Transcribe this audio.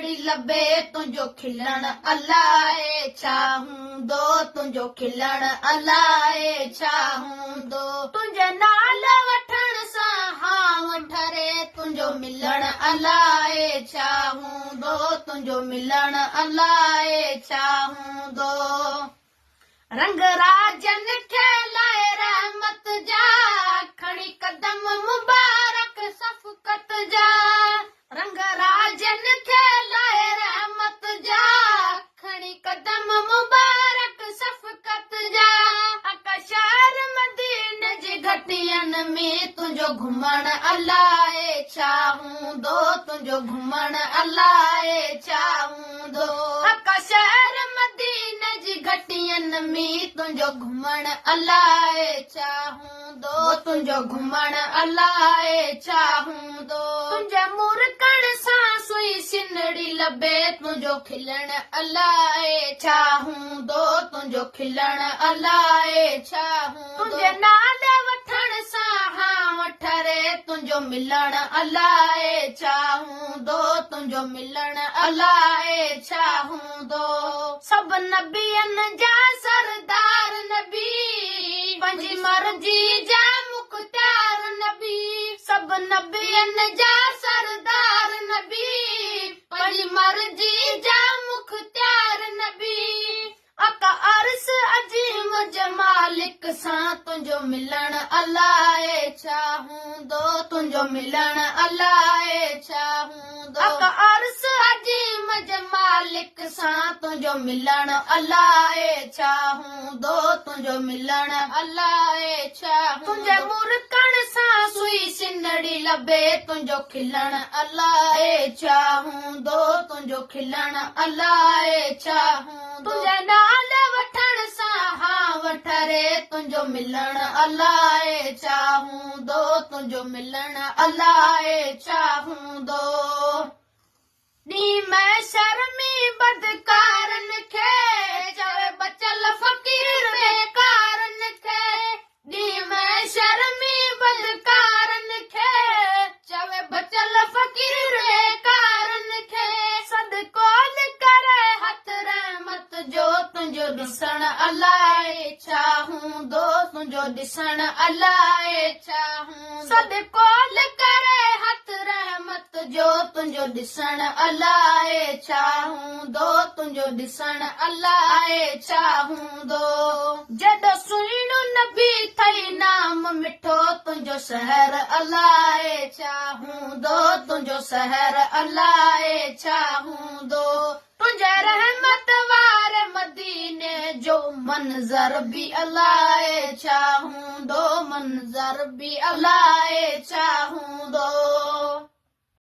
सिंधड़ी लबे तुंहिंजो खिलण अलाए छा हूंदो तुंहिंजो खिलण अलाए छा हूंदो तुंहिंजे नाल वठण सां हां ठरे तुंहिंजो मिलण अलाए छा हूंदो तुंहिंजो मिलण अलाए छा हूंदो रंग राजन खे लाए रहमत जा खणी कदम मुबारक सफ़क़त जा रंग राजन खे लाए रहमत जा खणी कदम मुबारक सफ़क़त जा अका शहर मदीने जे घटियनि में तुंहिंजो घुमण अलाए छा हूंदो तुंहिंजो घुमण अलाए छा हूंदो अका शहर मदीने जी घटियनि में तुंहिंजो घुमण अलाए छा हूंदो तुंहिंजो घुमण अलाए छा हूंदो तुंहिंजे मुरकण सां सुई सिंधड़ी लबे तुंहिंजो खिलण अलाए छा हूंदो तुंहिंजो खिलण अलाए छा हूंदो तुंहिंजे नाले वठण सां हां ठरे तुंहिंजो मिलण अलाए छा हूंदो तुंहिंजो मिलण अलाए छा हूंदो सभु नबियनि जा सरदार नबी पंहिंजी मर्ज़ी जा मुख़्तियार नबी सभु नबियनि जा सरदार नबी पंहिंजी मर्ज़ी जा मुख़्तियार नबी अका अर्श अजीम जे मालिक सां तुंहिंजो मिलण अलाए छा हूंदो तुंहिंजो मिलण अलाए छा हूंदो अका अर्श अजीम जे मालिक सां तुंहिंजो मिलण अलाए छा हूंदो तुंहिंजो मिलण अलाए छा तुंहिंजे मुरकण सां सुई सिंधड़ी लबे तुंहिंजो खिलण अलाए छा हूंदो तुंहिंजो खिलण अलाए छा हूंदो तुंहिंजे नाले वठण सां हां ठरे तुंहिंजो मिलण अलाए छा हूंदो तुंहिंजो मिलण अलाए छा हूंदो ॾींहुं महशर में बदकारनि खे चवे बचल फ़क़ीर बेकारनि खे ॾींहुं महशर में बदकारनि खे चवे बचल फ़क़ीर बेकारनि खे सदको करे हथ रहमत जो तुंहिंजो ॾिसण अलाए छा हूंदो तुंहिंजो ॾिसण अलाए छा हूंदो सदको करे हथ रहमत जो तुंहिंजो ॾिसण अलाए छा हूंदो तुंहिंजो ॾिसण अलाए छा हूंदो जॾहिं सुहिणो नबी थई नाम मिठो तुंहिंजो शहर अलाए छा हूंदो तुंहिंजो शहर अलाए छा हूंदो तुंहिंजे रहमत वारे मदीने जो मंज़र बि अलाए छा हूंदो मंज़र बि अलाए छा हूंदो